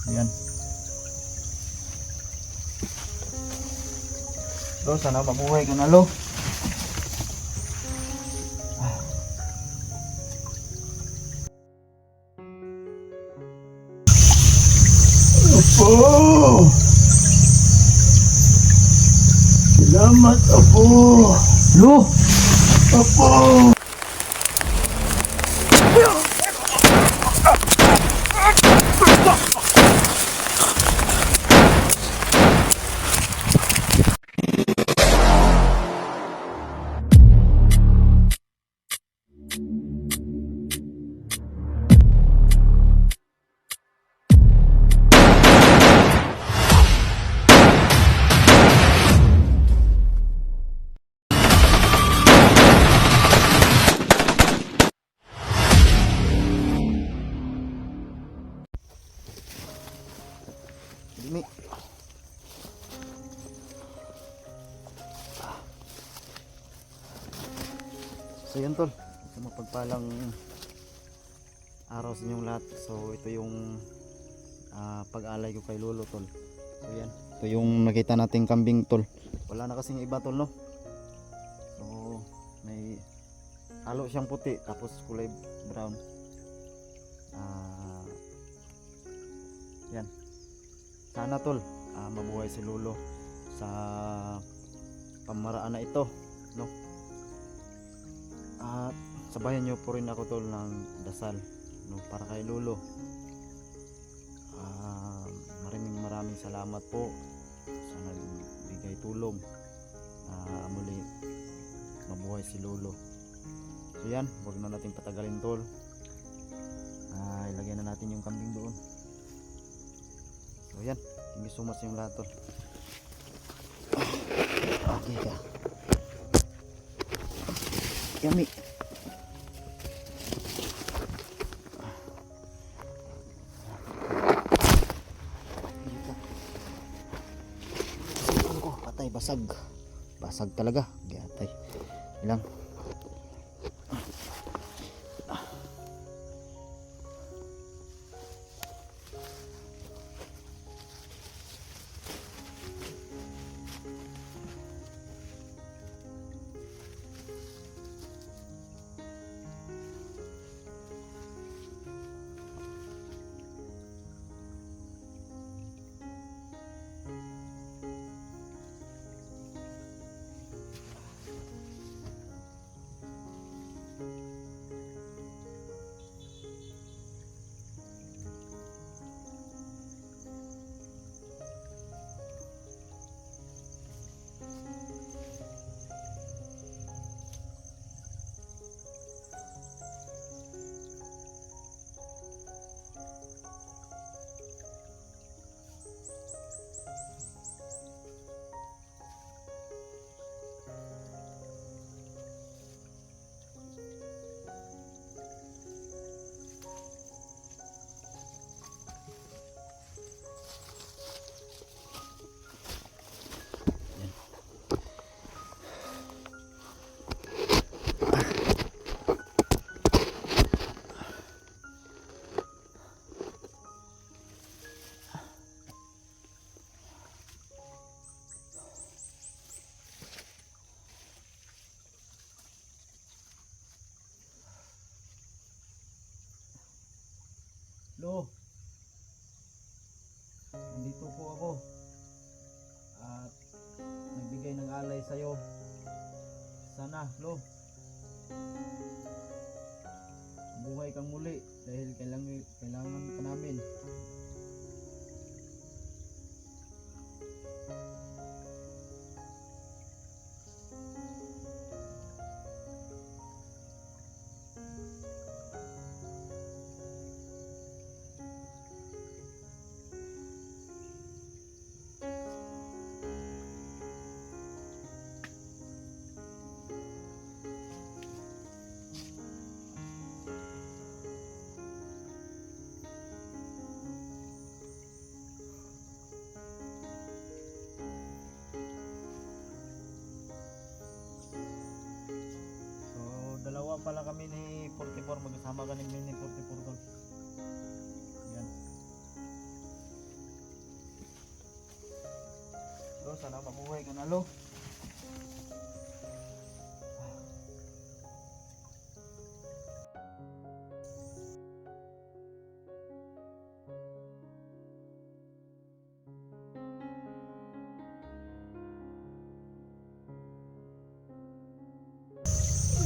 Yan. Lo, sana mabuhay ka na, Lo. Apo! Salamat, Apo! Lo! Apo! Dimi. So yan tol, sa mapagpalang araw sa inyong lahat. So ito yung pag-alay ko kay Lolo tol. So yan, ito yung nakita nating kambing tol. Wala na kasing iba tol, no. So may halo siyang puti tapos kulay brown. Yan, sana tol mabuhay si Lolo sa pamaraan na ito, no. At sabayan nyo po rin ako tol ng dasal, no, para kay Lolo. Maraming salamat po sa nagbigay tulong muli mabuhay si Lolo. So yan, huwag na natin patagalin tol. Ilagay na natin yung kambing doon. So yan, thank you so much yung lahat tol. Okay ka. Yummy. Ko patay, basag talaga, gatay ilang. Lo, nandito po ako at nagbigay ng alay sa'yo. Sana, Lo, buhay kang muli dahil kailangan ka namin. Dalawa pala kami ni 44, magkasama kami ni 44 tol. Yan. sana mabuhay ka na lo.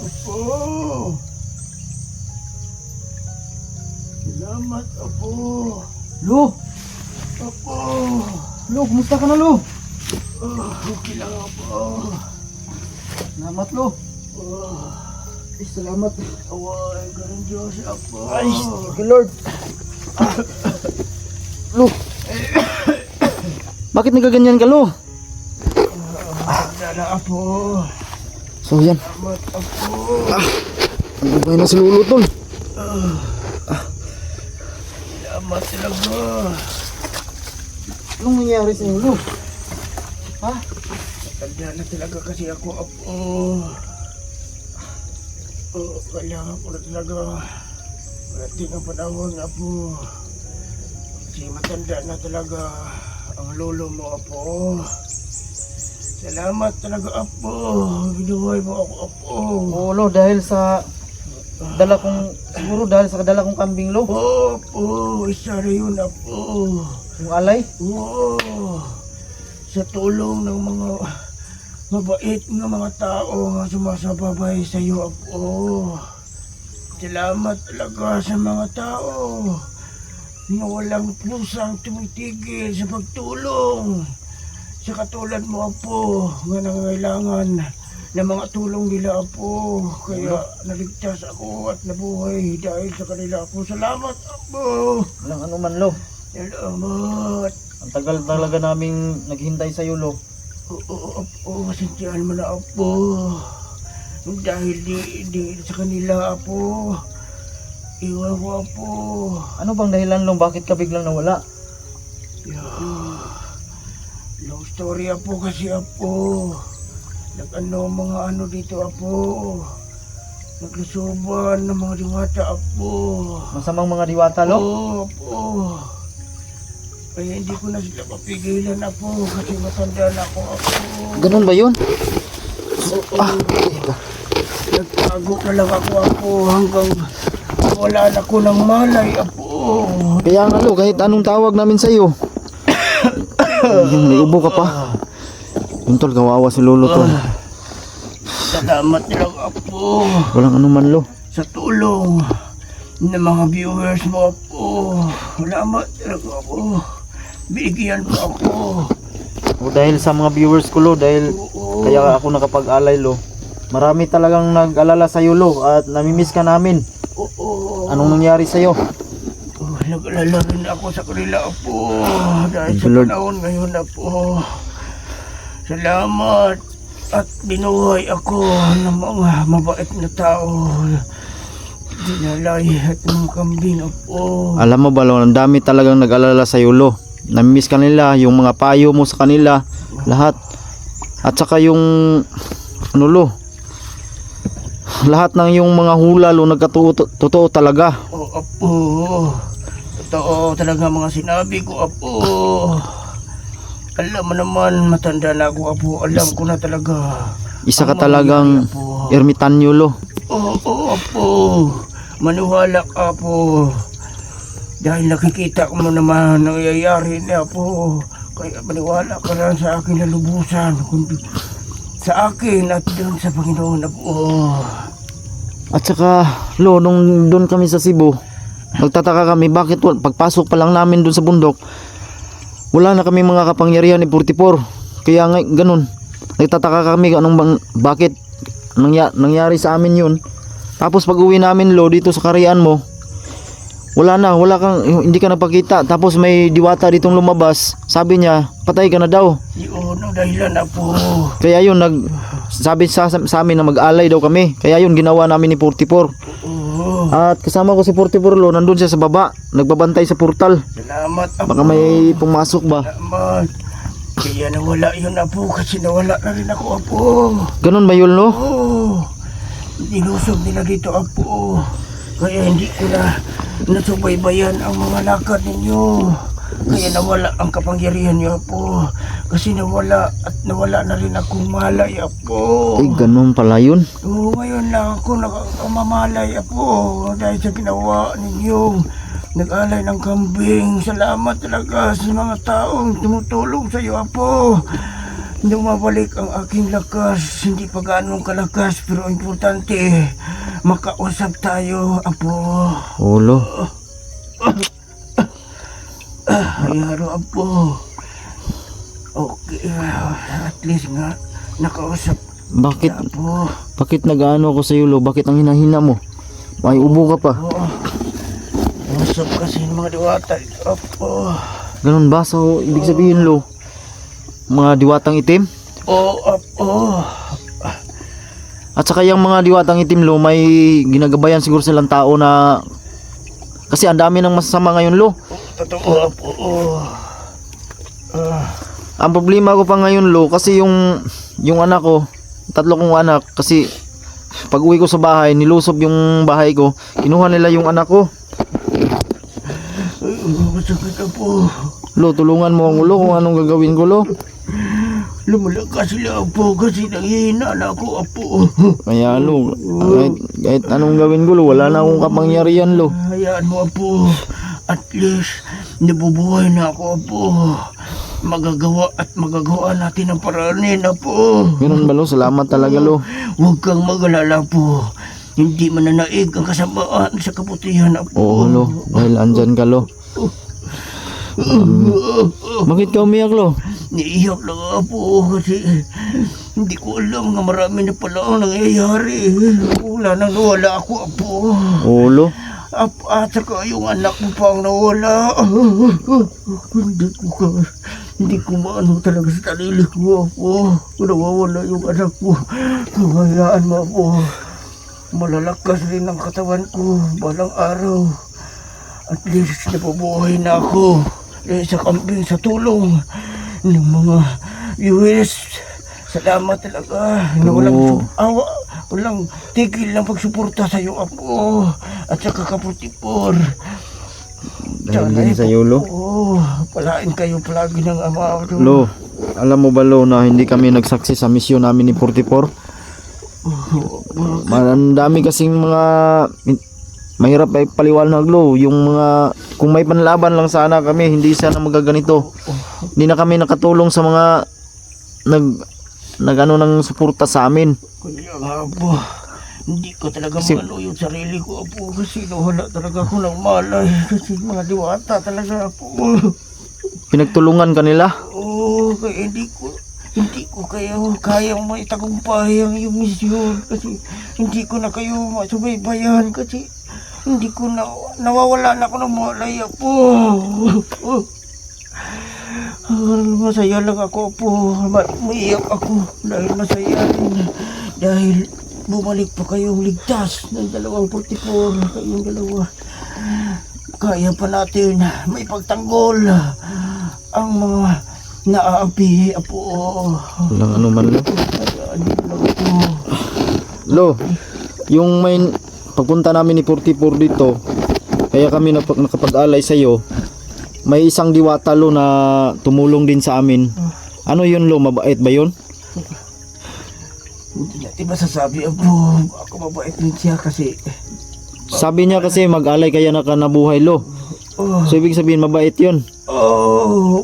Apo! Salamat, Apo! Lo, Apo! lo, kumusta ka na lo? Okay lang, Apo. Salamat lo. Ay, salamat. Away ka ng Diyos, Apo. Ay, thank you Lord. Lo, bakit nagaganyan ka lo? Dala, Apo. So yan, Salamat, Apo. nagubay na si Lolo tol. Salamat talaga. Anong nangyari sa inyo lo? Ha? Tanda na talaga kasi ako, Apo. Kailangan ko na talaga. Parating ang panahon, Apo. Kasi matanda na talaga ang lolo mo, Apo. Salamat talaga, Apo. Binuhay mo ako, Apo. Oo lo, dahil sa siguro dahil sa dala kong kambing lo. Opo, isa rin yun, Apo. Yung alay. Oo. Sa tulong ng mga mabait na mga tao nga sumasababay sa iyo, Apo. Salamat talaga sa mga tao na walang pusang tumitigil sa pagtulong. Sa katulad mo, Apo, nga nangangailangan ng mga tulong nila, Apo. Kaya naligtas ako at nabuhay dahil sa kanila, Apo. Salamat, Apo. Walang anuman lo. Salamat. Ang tagal talaga naming naghintay sa iyo lo. Oo, Apo. Masintihan mo na, Apo. Dahil di sa kanila, Apo. Iwan ko, Apo. Ano bang dahilan lo bakit ka biglang nawala? Long story, Apo, kasi, Apo. Mga ano dito, Apo. Naglusuban ng mga diwata, Apo. Masamang mga diwata lo? Oo, Apo. Kaya hindi ko na sila mapigilan, Apo. Kasi matanda na ako, Apo. Ganun ba yun? Nagtago na lang ako, Apo. Hanggang wala na ko ng malay, Apo. Kaya nga lo, kahit anong tawag namin sa iyo. Yung may ubo ka pa. Yung tol, kawawa si Lolo tol. Salamat lang, Apo. Walang anuman lo. Sa tulong ng mga viewers mo, Apo. Salamat talaga, Apo. Bigyan mo ako. O dahil sa mga viewers ko lo, dahil Oo. kaya ako nakapag-alay lo. Marami talagang nag-alala sa iyo lo at namimiss ka namin. Oo. Anong nangyari sa iyo? Nag-alala rin ako sa kanila, Apo. Dahil Thank sa you, Lord. panahon ngayon, Apo. Salamat. At binuhay ako ng mga mabait na tao. Dinalay at mga kambing, Apo. Alam mo ba lo, ang dami talagang nag-alala sa iyo lo. Namimiss ka nila, yung mga payo mo sa kanila, lahat. At saka yung ano lo, lahat ng yung mga hula lo nagkatotoo talaga. O, Apo. Totoo talaga mga sinabi ko, Apo. Alam mo naman, matanda na ako, Apo. Alam ko na talaga. Isa ka ang talagang mangyayari, Apo. ermitanyo lo. Oo, Apo. Maniwala ka, Apo. Dahil nakikita ko mo naman ang nangyayari niya, Apo. Kaya maniwala ka lang sa akin na lubusan. Kundi sa akin at doon sa Panginoon, Apo. At saka lo, nung doon kami sa Cebu, nagtataka kami bakit pagpasok pa lang namin doon sa bundok, wala na kami mga kapangyarihan ni 44. Kaya nga ganun, nagtataka kami bakit nangyari sa amin yun. Tapos pag uwi namin lo dito sa Karian mo, hindi ka napakita. Tapos may diwata ditong lumabas, sabi niya patay ka na daw. Yun ang dahilan, Apo. Kaya yun sabi sa amin na mag-alay daw kami. Kaya yun ginawa namin ni 44. Oo. At kasama ko si 44 lo, nandun siya sa baba, nagbabantay sa portal. Salamat, Apo. Baka may pumasok ba? Salamat. Kaya nawala yun, Apo. Kasi nawala na rin ako, Apo. Ganun ba yun lo? Oo. Nilusog nila dito, Apo. Kaya hindi ko na nasubaybayan ang mga lakad ninyo. Kaya nawala ang kapangyarihan niyo po. Kasi nawala na rin akong malay po. Ay, ganun pala yun. Oo, ngayon lang ako nakamamalay po. Dahil sa ginawa ninyong nag-alay ng kambing. Salamat talaga sa mga taong tumutulong sa iyo po. Lumabalik ang aking lakas. Hindi pa ganong kalakas pero importante makausap tayo, apo. Ulo. Ayaro, apo. Okay, at least nga nakausap Bakit? apo. Bakit nag-ano ako sa'yo, Lo? Bakit ang hinahina mo? May ubo ka pa. Oo. Usap kasi ng mga diwata ito, apo. Ganun ba? So, ibig sabihin, Lo, mga diwatang itim? Oo, apo. At saka yung mga diwatang itim, Lo, may ginagabayan siguro silang tao na... Kasi ang dami ng masasama ngayon, Lo. Totoo, apo. Ang problema ko pa ngayon, Lo, kasi yung anak ko, 3 kong anak, kasi pag uwi ko sa bahay, nilusob yung bahay ko, kinuha nila yung anak ko. Ay, masakit, apo. Lo, tulungan mo ang Lo kung anong gagawin ko, Lo. Lumalakas sila, apo, kasi nanghihina na ako, apo. Kaya, Lo, kahit anong gawin ko, Lo, wala na akong kapangyarihan, Lo. Hayaan mo, apo. At least, nabubuhay na ako, apo. Magagawa natin ang paranin, apo. Ganun ba, Lo? Salamat talaga, Lo. Huwag kang mag-alala, apo. Hindi mananaig ang kasamaan sa kabutihan, apo. Oo, Lo. Dahil andyan ka, Lo. Bakit ka umiyak, Lo? Niiyak lang apo kasi hindi ko alam nga marami na pala ang nangyayari. Wala nang nawala ako, apo. Oo, Lo. At saka yung anak mo pa ang nawala. Hindi ko maano talaga sa talili ko, apo. Nawawala yung anak ko. Hayaan mo, apo. Malalakas rin ang katawan ko balang araw. At least napabuhay na ako. Sa kambing sa tulong ng mga US. Salamat talaga na walang tigil ng pagsuporta sa iyo, apo. At saka kaputipor. Dahil din sa iyo, Lo. Palain kayo palagi ng ama. Lo, alam mo ba, Lo, na hindi kami nagsaksi sa misyon namin ni 44? Marami kasing mga mahirap ay paliwanag, Lo. Yung mga kung may panlaban lang sana kami, hindi sana magaganito. Hindi na kami nakatulong sa mga nag-ano ng suporta sa amin. Kaya nga, apo. Hindi ko talaga maano yung sarili ko, apo. Kasi nawala talaga ako ng malay. Kasi mga diwata talaga, apo. Pinagtulungan kanila. Oo, kaya hindi ko kayang maitagumpay ang iyong misyon. Kasi hindi ko na kayo masubaybayan. Kasi hindi ko nawawala na ako ng malay, apo. Masaya lang ako, po. Maiyak ako dahil masaya rin. Dahil bumalik pa kayong ligtas ng 244. Kayong dalawa. Kaya pa natin may pagtanggol ang mga naaapi, apo. Walang ano man, Lo. Hayaan niyo lang, apo. Lo, yung may pagpunta namin ni 44 dito, kaya kami nakapag-alay sa iyo. May isang diwata, Lo, na tumulong din sa amin. Ano yun, Lo? Mabait ba yun? Hindi natin masasabi, apo. Ako mabait rin siya kasi Sabi niya kasi mag-alay kaya nabuhay, Lo. So ibig sabihin mabait yun.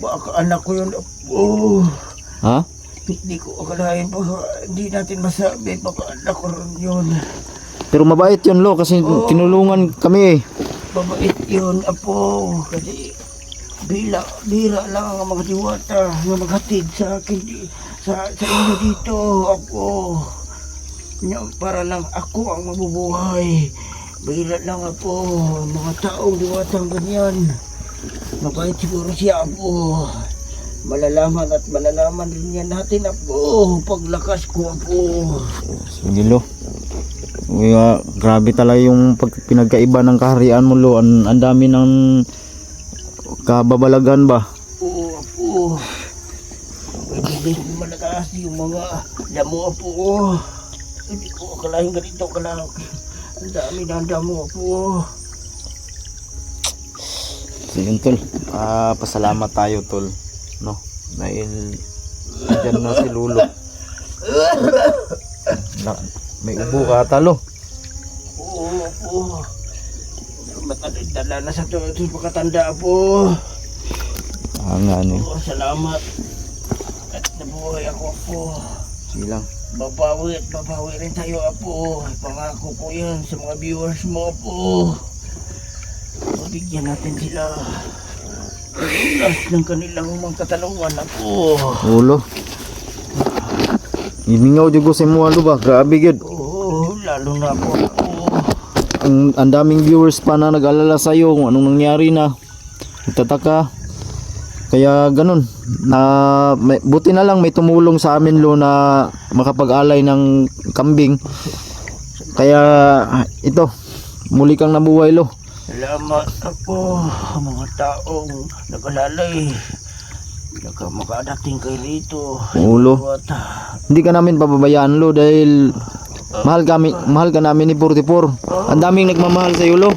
Baka anak ko yun, apo. Ha? Hindi ko akalain, baka hindi natin masabi, baka anak ko rin yun. Pero mabait yun, Lo, kasi tinulungan kami eh. Mabait yun, apo. Kasi bira lang ang mga diwata na maghatid sa akin sa inyo dito, apo. Para lang ako ang mabubuhay. Bira lang, apo. Mga taong diwatang ganyan. Mabait siguro siya, apo. Malalaman at malalaman rin yan natin, apo. Paglakas ko, apo. Sige, Lo. Grabe talaga yung pinagkaiba ng kaharian mo, Lo. Ang dami ng kababalagan ba? Oo, apo. Hindi ko malakas yung mga damo, apo. Hindi ko akalain ganito kalaki. Ang dami ng damo, apo. So yun tol, pasalamat tayo tol, no, dahil andyan na si Lolo. May ubo ka talo. Oo po. Matadala na sa ito pagkatanda po. Nga ano. Oo, salamat. At nabuhay ako po. Sige lang. Babawi at babawi rin tayo Apo. Pangako ko yan sa mga viewers mo Apo. Mabigyan natin sila ulas ng kanilang mga katanungan Apo. Ulo. Imingaw jugo sa mo ba? Grabe gyud. Oo, lalo na po Apo. Ang daming viewers pa na nag-alala sa iyo kung anong nangyari na. Nagtataka. Kaya ganun. Buti na lang may tumulong sa amin lo na makapag-alay ng kambing. Kaya ito, muli kang nabuhay lo. Salamat Apo mga taong nag-alalay. Makadating kay rito. Ulo. At Hindi ka namin pababayaan lo dahil mahal ka namin ni 44. Ang daming nagmamahal sa iyo lo.